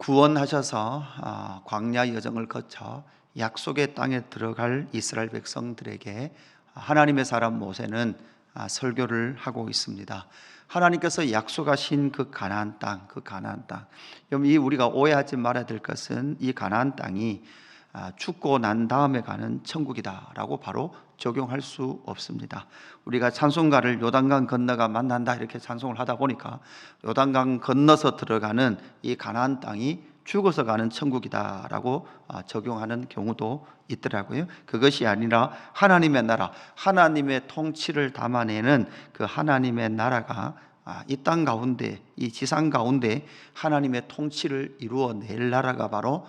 구원하셔서 광야 여정을 거쳐 약속의 땅에 들어갈 이스라엘 백성들에게 하나님의 사람 모세는 설교를 하고 있습니다. 하나님께서 약속하신 그 가나안 땅, 여러분, 이 우리가 오해하지 말아야 될 것은 이 가나안 땅이 죽고 난 다음에 가는 천국이다라고 바로 적용할 수 없습니다. 우리가 찬송가를 요단강 건너가 만난다 이렇게 찬송을 하다 보니까 요단강 건너서 들어가는 이 가나안 땅이 죽어서 가는 천국이다라고 적용하는 경우도 있더라고요. 그것이 아니라 하나님의 나라, 하나님의 통치를 담아내는 그 하나님의 나라가 이 땅 가운데, 이 지상 가운데 하나님의 통치를 이루어낼 나라가 바로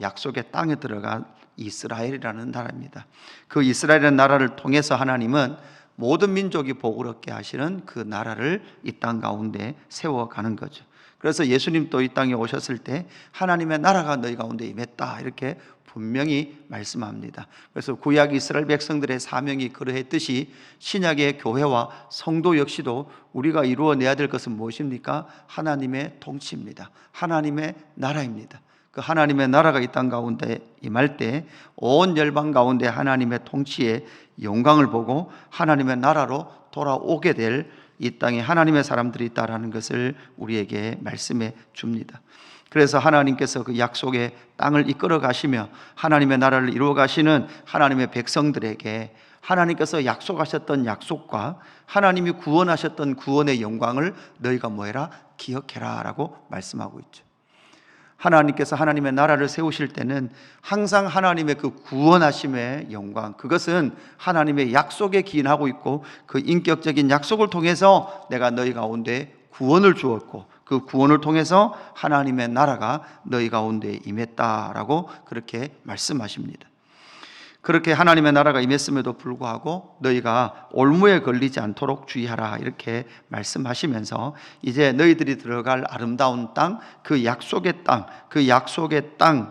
약속의 땅에 들어간 이스라엘이라는 나라입니다. 그 이스라엘의 나라를 통해서 하나님은 모든 민족이 복을 얻게 하시는 그 나라를 이 땅 가운데 세워가는 거죠. 그래서 예수님도 이 땅에 오셨을 때 하나님의 나라가 너희 가운데 임했다 이렇게 분명히 말씀합니다. 그래서 구약 이스라엘 백성들의 사명이 그러했듯이 신약의 교회와 성도 역시도 우리가 이루어내야 될 것은 무엇입니까? 하나님의 통치입니다. 하나님의 나라입니다. 그 하나님의 나라가 이 땅 가운데 임할 때 온 열방 가운데 하나님의 통치의 영광을 보고 하나님의 나라로 돌아오게 될 이 땅에 하나님의 사람들이 있다라는 것을 우리에게 말씀해 줍니다. 그래서 하나님께서 그 약속의 땅을 이끌어 가시며 하나님의 나라를 이루어 가시는 하나님의 백성들에게 하나님께서 약속하셨던 약속과 하나님이 구원하셨던 구원의 영광을 너희가 뭐해라? 기억해라 라고 말씀하고 있죠. 하나님께서 하나님의 나라를 세우실 때는 항상 하나님의 그 구원하심의 영광, 그것은 하나님의 약속에 기인하고 있고 그 인격적인 약속을 통해서 내가 너희 가운데 구원을 주었고 그 구원을 통해서 하나님의 나라가 너희 가운데 임했다라고 그렇게 말씀하십니다. 그렇게 하나님의 나라가 임했음에도 불구하고 너희가 올무에 걸리지 않도록 주의하라 이렇게 말씀하시면서 이제 너희들이 들어갈 아름다운 땅, 그 약속의 땅,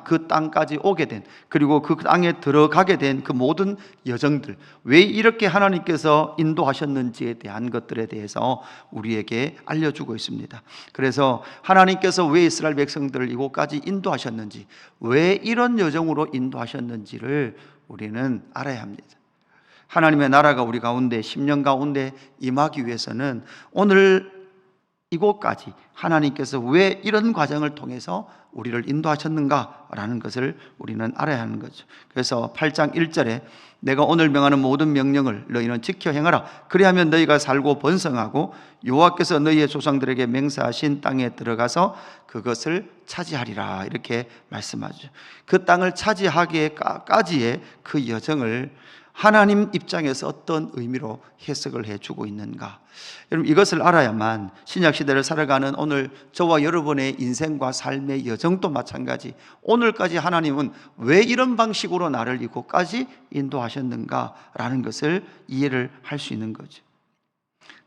그 땅까지 오게 된, 그리고 그 땅에 들어가게 된 그 모든 여정들, 왜 이렇게 하나님께서 인도하셨는지에 대한 것들에 대해서 우리에게 알려주고 있습니다. 그래서 하나님께서 왜 이스라엘 백성들을 이곳까지 인도하셨는지, 왜 이런 여정으로 인도하셨는지를 우리는 알아야 합니다. 하나님의 나라가 우리 가운데 10년 가운데 임하기 위해서는 오늘 이곳까지 하나님께서 왜 이런 과정을 통해서 우리를 인도하셨는가라는 것을 우리는 알아야 하는 거죠. 그래서 8장 1절에 내가 오늘 명하는 모든 명령을 너희는 지켜 행하라. 그리하면 너희가 살고 번성하고 여호와께서 너희의 조상들에게 맹세하신 땅에 들어가서 그것을 차지하리라 이렇게 말씀하죠. 그 땅을 차지하기까지의 그 여정을 하나님 입장에서 어떤 의미로 해석을 해주고 있는가? 여러분, 이것을 알아야만 신약시대를 살아가는 오늘 저와 여러분의 인생과 삶의 여정도 마찬가지, 오늘까지 하나님은 왜 이런 방식으로 나를 이곳까지 인도하셨는가라는 것을 이해를 할 수 있는 거죠.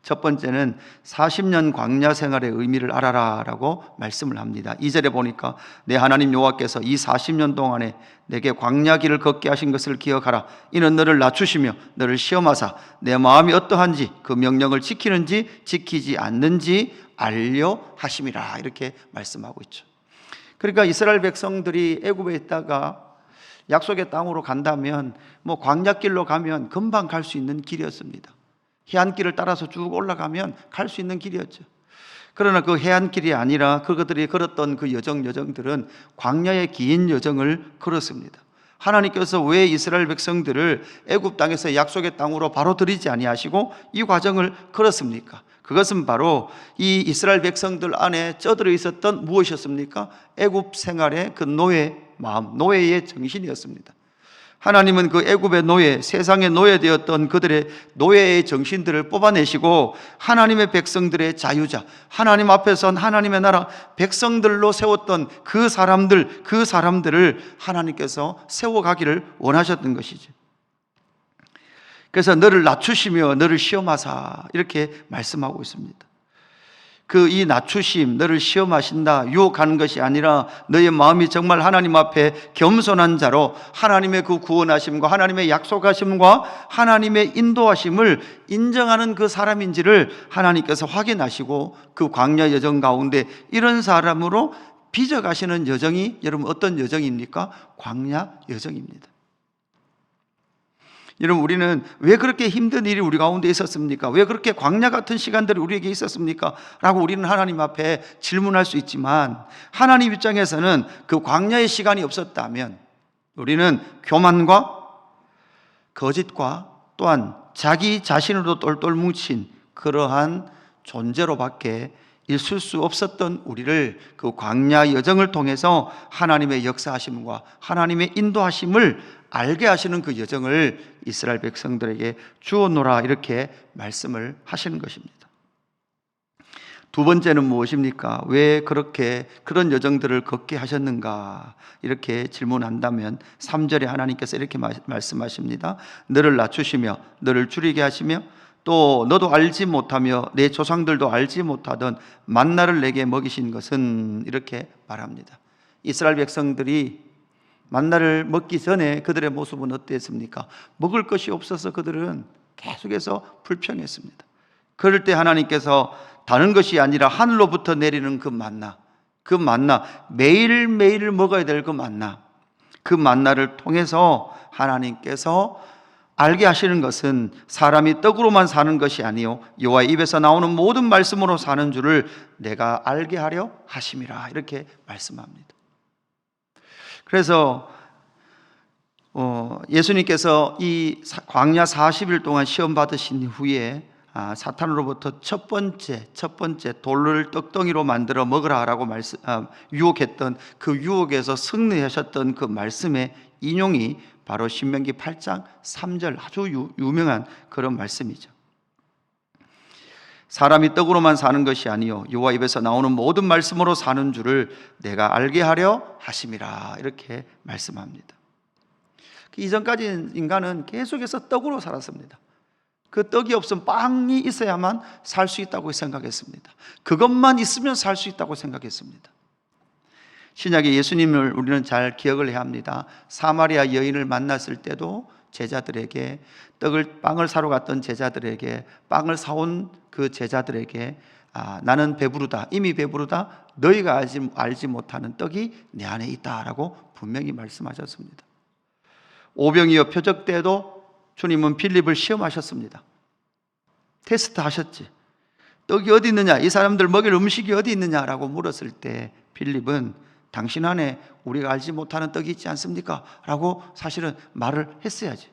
첫 번째는 40년 광야 생활의 의미를 알아라 라고 말씀을 합니다. 2절에 보니까 내 하나님 여호와께서 이 40년 동안에 내게 광야 길을 걷게 하신 것을 기억하라. 이는 너를 낮추시며 너를 시험하사 내 마음이 어떠한지 그 명령을 지키는지 지키지 않는지 알려 하심이라 이렇게 말씀하고 있죠. 그러니까 이스라엘 백성들이 애굽에 있다가 약속의 땅으로 간다면 광야길로 가면 금방 갈 수 있는 길이었습니다. 해안길을 따라서 쭉 올라가면 갈 수 있는 길이었죠. 그러나 그 해안길이 아니라 그들이 걸었던 그 여정들은 광야의 긴 여정을 걸었습니다. 하나님께서 왜 이스라엘 백성들을 애굽 땅에서 약속의 땅으로 바로 들이지 아니하시고 이 과정을 걸었습니까? 그것은 바로 이 이스라엘 백성들 안에 쩌들어 있었던 무엇이었습니까? 애굽 생활의 그 노예 마음, 노예의 정신이었습니다. 하나님은 그 애굽의 노예, 세상의 노예되었던 그들의 노예의 정신들을 뽑아내시고 하나님의 백성들의 자유자, 하나님 앞에 선 하나님의 나라 백성들로 세웠던 그 사람들을 하나님께서 세워가기를 원하셨던 것이죠. 그래서 너를 낮추시며 너를 시험하사 이렇게 말씀하고 있습니다. 이 낮추심, 너를 시험하신다, 유혹하는 것이 아니라 너의 마음이 정말 하나님 앞에 겸손한 자로 하나님의 그 구원하심과 하나님의 약속하심과 하나님의 인도하심을 인정하는 그 사람인지를 하나님께서 확인하시고 그 광야 여정 가운데 이런 사람으로 빚어가시는 여정이 여러분 어떤 여정입니까? 광야 여정입니다. 여러분, 우리는 왜 그렇게 힘든 일이 우리 가운데 있었습니까? 왜 그렇게 광야 같은 시간들이 우리에게 있었습니까? 라고 우리는 하나님 앞에 질문할 수 있지만, 하나님 입장에서는 그 광야의 시간이 없었다면 우리는 교만과 거짓과 또한 자기 자신으로 똘똘 뭉친 그러한 존재로밖에 있을 수 없었던 우리를 그 광야 여정을 통해서 하나님의 역사하심과 하나님의 인도하심을 알게 하시는 그 여정을 이스라엘 백성들에게 주었노라, 이렇게 말씀을 하시는 것입니다. 두 번째는 무엇입니까? 왜 그렇게 그런 여정들을 걷게 하셨는가? 이렇게 질문한다면 3절에 하나님께서 이렇게 말씀하십니다. 너를 낮추시며 너를 줄이게 하시며 또 너도 알지 못하며 내 조상들도 알지 못하던 만나를 내게 먹이신 것은, 이렇게 말합니다. 이스라엘 백성들이 만나를 먹기 전에 그들의 모습은 어땠습니까? 먹을 것이 없어서 그들은 계속해서 불평했습니다. 그럴 때 하나님께서 다른 것이 아니라 하늘로부터 내리는 그 만나, 매일매일 먹어야 될 그 만나를 통해서 하나님께서 알게 하시는 것은 사람이 떡으로만 사는 것이 아니요 여호와의 입에서 나오는 모든 말씀으로 사는 줄을 내가 알게 하려 하심이라, 이렇게 말씀합니다. 그래서 예수님께서 이 광야 40일 동안 시험 받으신 후에 사탄으로부터 첫 번째 돌을 떡덩이로 만들어 먹으라라고 유혹했던 그 유혹에서 승리하셨던 그 말씀의 인용이 바로 신명기 8장 3절, 아주 유명한 그런 말씀이죠. 사람이 떡으로만 사는 것이 아니요 여호와 입에서 나오는 모든 말씀으로 사는 줄을 내가 알게 하려 하심이라, 이렇게 말씀합니다. 이전까지 인간은 계속해서 떡으로 살았습니다. 그 떡이 없으면 빵이 있어야만 살 수 있다고 생각했습니다. 그것만 있으면 살 수 있다고 생각했습니다. 신약의 예수님을 우리는 잘 기억을 해야 합니다. 사마리아 여인을 만났을 때도 제자들에게 빵을 사러 갔던 제자들에게, 빵을 사온 그 제자들에게 나는 배부르다, 이미 배부르다, 너희가 알지 못하는 떡이 내 안에 있다라고 분명히 말씀하셨습니다. 오병이어 표적 때도 주님은 빌립을 시험하셨습니다. 테스트 하셨지. 떡이 어디 있느냐, 이 사람들 먹일 음식이 어디 있느냐라고 물었을 때 빌립은 당신 안에 우리가 알지 못하는 떡이 있지 않습니까? 라고 사실은 말을 했어야지.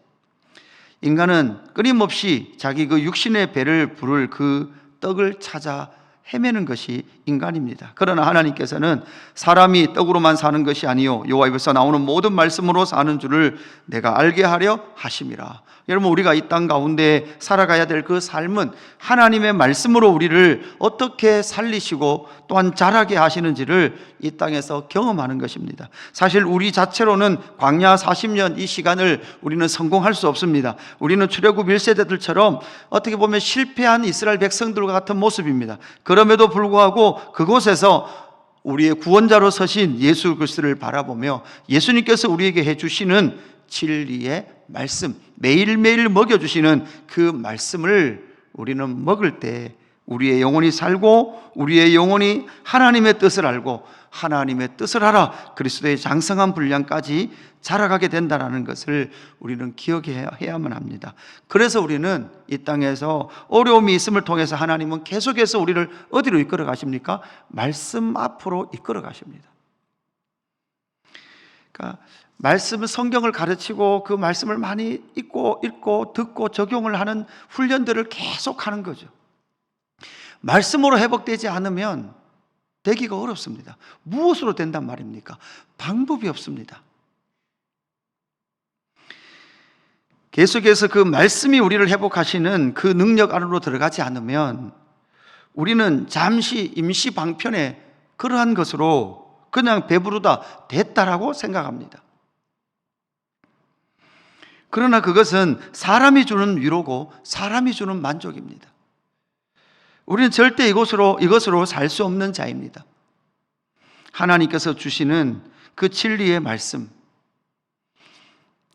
인간은 끊임없이 자기 그 육신의 배를 부를 그 떡을 찾아 헤매는 것이 인간입니다. 그러나 하나님께서는 사람이 떡으로만 사는 것이 아니요 여호와 입에서 나오는 모든 말씀으로 사는 줄을 내가 알게 하려 하심이라. 여러분, 우리가 이 땅 가운데 살아가야 될 그 삶은 하나님의 말씀으로 우리를 어떻게 살리시고 또한 자라게 하시는지를 이 땅에서 경험하는 것입니다. 사실 우리 자체로는 광야 40년 이 시간을 우리는 성공할 수 없습니다. 우리는 출애굽 1세대들처럼 어떻게 보면 실패한 이스라엘 백성들과 같은 모습입니다. 그럼에도 불구하고 그곳에서 우리의 구원자로 서신 예수 그리스도를 바라보며 예수님께서 우리에게 해주시는 진리의 말씀, 매일매일 먹여주시는 그 말씀을 우리는 먹을 때 우리의 영혼이 살고 우리의 영혼이 하나님의 뜻을 알고 하나님의 뜻을 알아 그리스도의 장성한 분량까지 자라가게 된다는 것을 우리는 기억해야만 합니다. 그래서 우리는 이 땅에서 어려움이 있음을 통해서 하나님은 계속해서 우리를 어디로 이끌어 가십니까? 말씀 앞으로 이끌어 가십니다. 그러니까 말씀은 성경을 가르치고 그 말씀을 많이 읽고 듣고 적용을 하는 훈련들을 계속하는 거죠. 말씀으로 회복되지 않으면 되기가 어렵습니다. 무엇으로 된단 말입니까? 방법이 없습니다. 계속해서 그 말씀이 우리를 회복하시는 그 능력 안으로 들어가지 않으면 우리는 잠시 임시 방편에 그러한 것으로 그냥 배부르다 됐다라고 생각합니다. 그러나 그것은 사람이 주는 위로고 사람이 주는 만족입니다. 우리는 절대 이것으로 살 수 없는 자입니다. 하나님께서 주시는 그 진리의 말씀,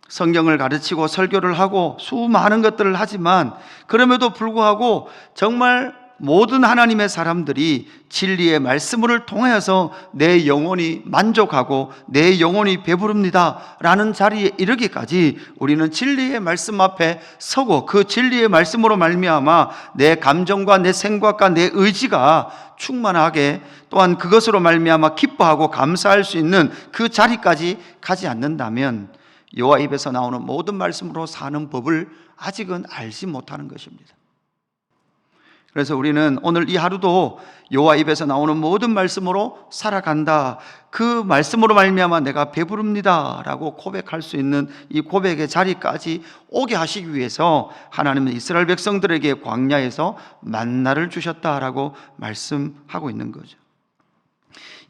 성경을 가르치고 설교를 하고 수많은 것들을 하지만 그럼에도 불구하고 정말 모든 하나님의 사람들이 진리의 말씀을 통하여서 내 영혼이 만족하고 내 영혼이 배부릅니다 라는 자리에 이르기까지 우리는 진리의 말씀 앞에 서고 그 진리의 말씀으로 말미암아 내 감정과 내 생각과 내 의지가 충만하게 또한 그것으로 말미암아 기뻐하고 감사할 수 있는 그 자리까지 가지 않는다면 여호와 입에서 나오는 모든 말씀으로 사는 법을 아직은 알지 못하는 것입니다. 그래서 우리는 오늘 이 하루도 여호와 입에서 나오는 모든 말씀으로 살아간다, 그 말씀으로 말미암아 내가 배부릅니다 라고 고백할 수 있는 이 고백의 자리까지 오게 하시기 위해서 하나님은 이스라엘 백성들에게 광야에서 만나를 주셨다라고 말씀하고 있는 거죠.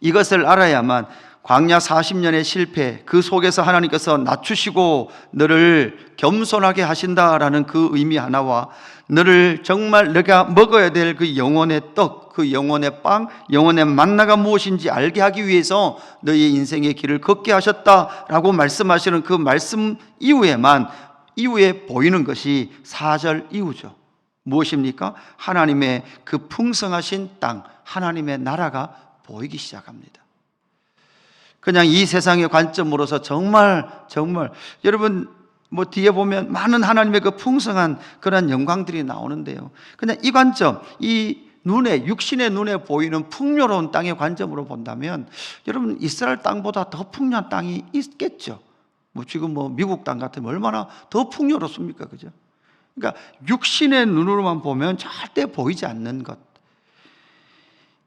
이것을 알아야만 광야 40년의 실패, 그 속에서 하나님께서 낮추시고 너를 겸손하게 하신다라는 그 의미 하나와 너를 정말 내가 먹어야 될 그 영혼의 떡, 그 영혼의 빵, 영혼의 만나가 무엇인지 알게 하기 위해서 너의 인생의 길을 걷게 하셨다라고 말씀하시는 그 말씀 이후에 보이는 것이 4절 이후죠. 무엇입니까? 하나님의 그 풍성하신 땅, 하나님의 나라가 보이기 시작합니다. 그냥 이 세상의 관점으로서 정말 여러분 뒤에 보면 많은 하나님의 그 풍성한 그런 영광들이 나오는데요, 그냥 이 관점, 이 눈에, 육신의 눈에 보이는 풍요로운 땅의 관점으로 본다면 여러분 이스라엘 땅보다 더 풍요한 땅이 있겠죠. 지금 미국 땅 같으면 얼마나 더 풍요롭습니까? 그죠? 그러니까 육신의 눈으로만 보면 절대 보이지 않는 것,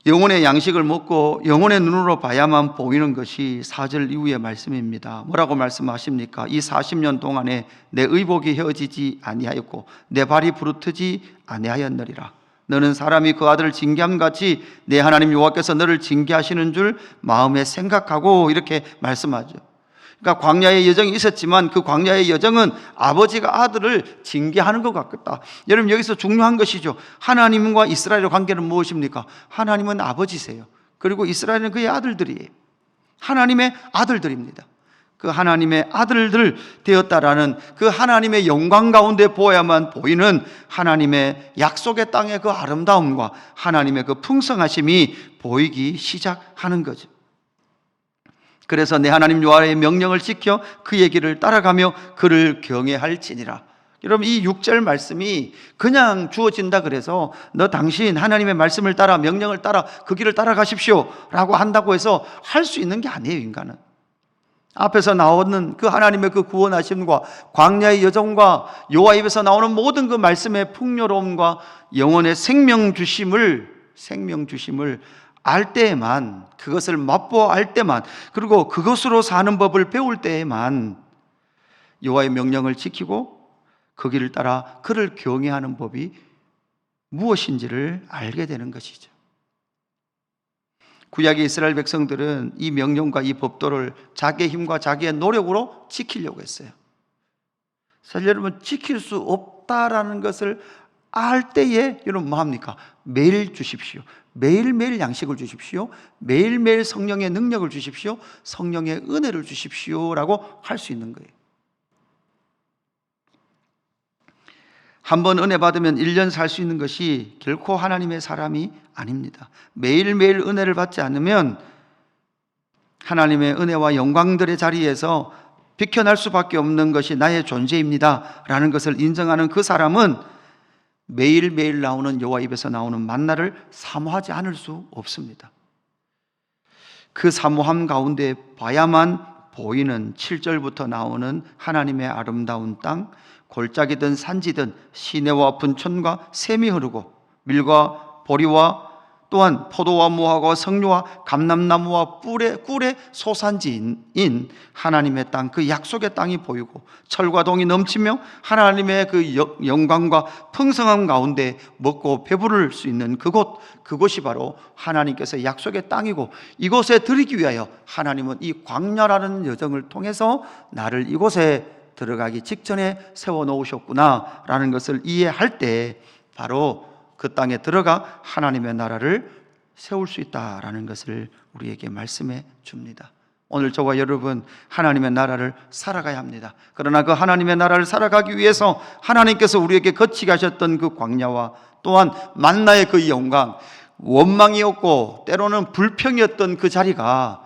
영혼의 양식을 먹고 영혼의 눈으로 봐야만 보이는 것이 4절 이후의 말씀입니다. 뭐라고 말씀하십니까? 이 40년 동안에 내 의복이 헤어지지 아니하였고 내 발이 부르트지 아니하였느리라. 너는 사람이 그 아들을 징계함같이 내 하나님 여호와께서 너를 징계하시는 줄 마음에 생각하고, 이렇게 말씀하죠. 그러니까 광야의 여정이 있었지만 그 광야의 여정은 아버지가 아들을 징계하는 것 같다. 여러분 여기서 중요한 것이죠. 하나님과 이스라엘의 관계는 무엇입니까? 하나님은 아버지세요. 그리고 이스라엘은 그의 아들들이에요. 하나님의 아들들입니다. 그 하나님의 아들들 되었다라는 그 하나님의 영광 가운데 보아야만 보이는 하나님의 약속의 땅의 그 아름다움과 하나님의 그 풍성하심이 보이기 시작하는 거죠. 그래서 내 하나님 여호와의 명령을 지켜 그의 길을 따라가며 그를 경외할지니라. 여러분 이 6절 말씀이 그냥 주어진다 그래서 너 당신 하나님의 말씀을 따라 명령을 따라 그 길을 따라가십시오 라고 한다고 해서 할 수 있는 게 아니에요. 인간은 앞에서 나오는 그 하나님의 그 구원하심과 광야의 여정과 여호와 입에서 나오는 모든 그 말씀의 풍요로움과 영혼의 생명 주심을 알 때에만, 그것을 맛보아 알 때만, 그리고 그것으로 사는 법을 배울 때에만 여호와의 명령을 지키고 그 길을 따라 그를 경외하는 법이 무엇인지를 알게 되는 것이죠. 구약의 이스라엘 백성들은 이 명령과 이 법도를 자기의 힘과 자기의 노력으로 지키려고 했어요. 사실 여러분 지킬 수 없다라는 것을 알 때에 여러분 뭐합니까? 매일 주십시오. 매일매일 양식을 주십시오. 매일매일 성령의 능력을 주십시오. 성령의 은혜를 주십시오 라고 할 수 있는 거예요. 한번 은혜 받으면 1년 살 수 있는 것이 결코 하나님의 사람이 아닙니다. 매일매일 은혜를 받지 않으면 하나님의 은혜와 영광들의 자리에서 비켜날 수밖에 없는 것이 나의 존재입니다 라는 것을 인정하는 그 사람은 매일매일 나오는 여호와 입에서 나오는 만나를 사모하지 않을 수 없습니다. 그 사모함 가운데 봐야만 보이는 7절부터 나오는 하나님의 아름다운 땅, 골짜기든 산지든 시내와 분촌과 샘이 흐르고 밀과 보리와 또한 포도와 무화과와 석류와 감람나무와 꿀의 소산지인 하나님의 땅, 그 약속의 땅이 보이고 철과 동이 넘치며 하나님의 그 영광과 풍성함 가운데 먹고 배부를 수 있는 그곳이 바로 하나님께서 약속의 땅이고, 이곳에 들이기 위하여 하나님은 이 광야라는 여정을 통해서 나를 이곳에 들어가기 직전에 세워놓으셨구나 라는 것을 이해할 때 바로 그 땅에 들어가 하나님의 나라를 세울 수 있다라는 것을 우리에게 말씀해 줍니다. 오늘 저와 여러분 하나님의 나라를 살아가야 합니다. 그러나 그 하나님의 나라를 살아가기 위해서 하나님께서 우리에게 거치게 하셨던 그 광야와 또한 만나의 그 영광, 원망이었고 때로는 불평이었던 그 자리가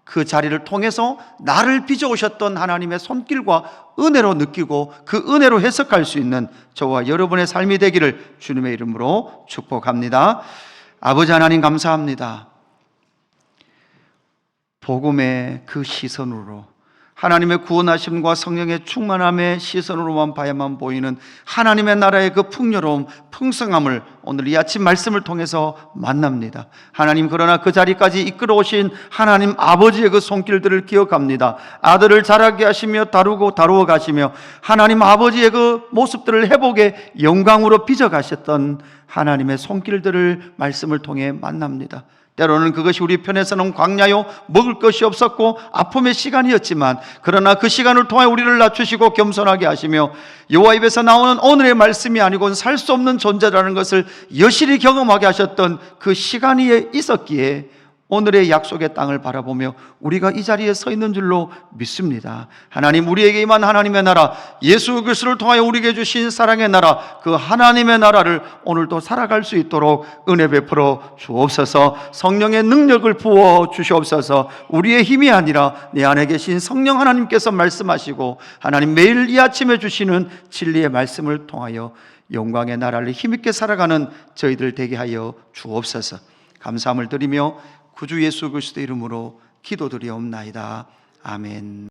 그 자리를 통해서 나를 빚어오셨던 하나님의 손길과 은혜로 느끼고 그 은혜로 해석할 수 있는 저와 여러분의 삶이 되기를 주님의 이름으로 축복합니다. 아버지 하나님 감사합니다. 복음의 그 시선으로, 하나님의 구원하심과 성령의 충만함의 시선으로만 봐야만 보이는 하나님의 나라의 그 풍요로움, 풍성함을 오늘 이 아침 말씀을 통해서 만납니다. 하나님, 그러나 그 자리까지 이끌어 오신 하나님 아버지의 그 손길들을 기억합니다. 아들을 자라게 하시며 다루어 가시며 하나님 아버지의 그 모습들을 회복의 영광으로 빚어 가셨던 하나님의 손길들을 말씀을 통해 만납니다. 때로는 그것이 우리 편에서는 광야요, 먹을 것이 없었고 아픔의 시간이었지만, 그러나 그 시간을 통해 우리를 낮추시고 겸손하게 하시며 여호와 입에서 나오는 오늘의 말씀이 아니고는 살 수 없는 존재라는 것을 여실히 경험하게 하셨던 그 시간이 있었기에 오늘의 약속의 땅을 바라보며 우리가 이 자리에 서 있는 줄로 믿습니다. 하나님, 우리에게 임한 하나님의 나라, 예수 그리스도를 통하여 우리에게 주신 사랑의 나라, 그 하나님의 나라를 오늘도 살아갈 수 있도록 은혜 베풀어 주옵소서. 성령의 능력을 부어 주시옵소서. 우리의 힘이 아니라 내 안에 계신 성령 하나님께서 말씀하시고 하나님 매일 이 아침에 주시는 진리의 말씀을 통하여 영광의 나라를 힘있게 살아가는 저희들 되게 하여 주옵소서. 감사함을 드리며 구주 예수 그리스도 이름으로 기도드리옵나이다. 아멘.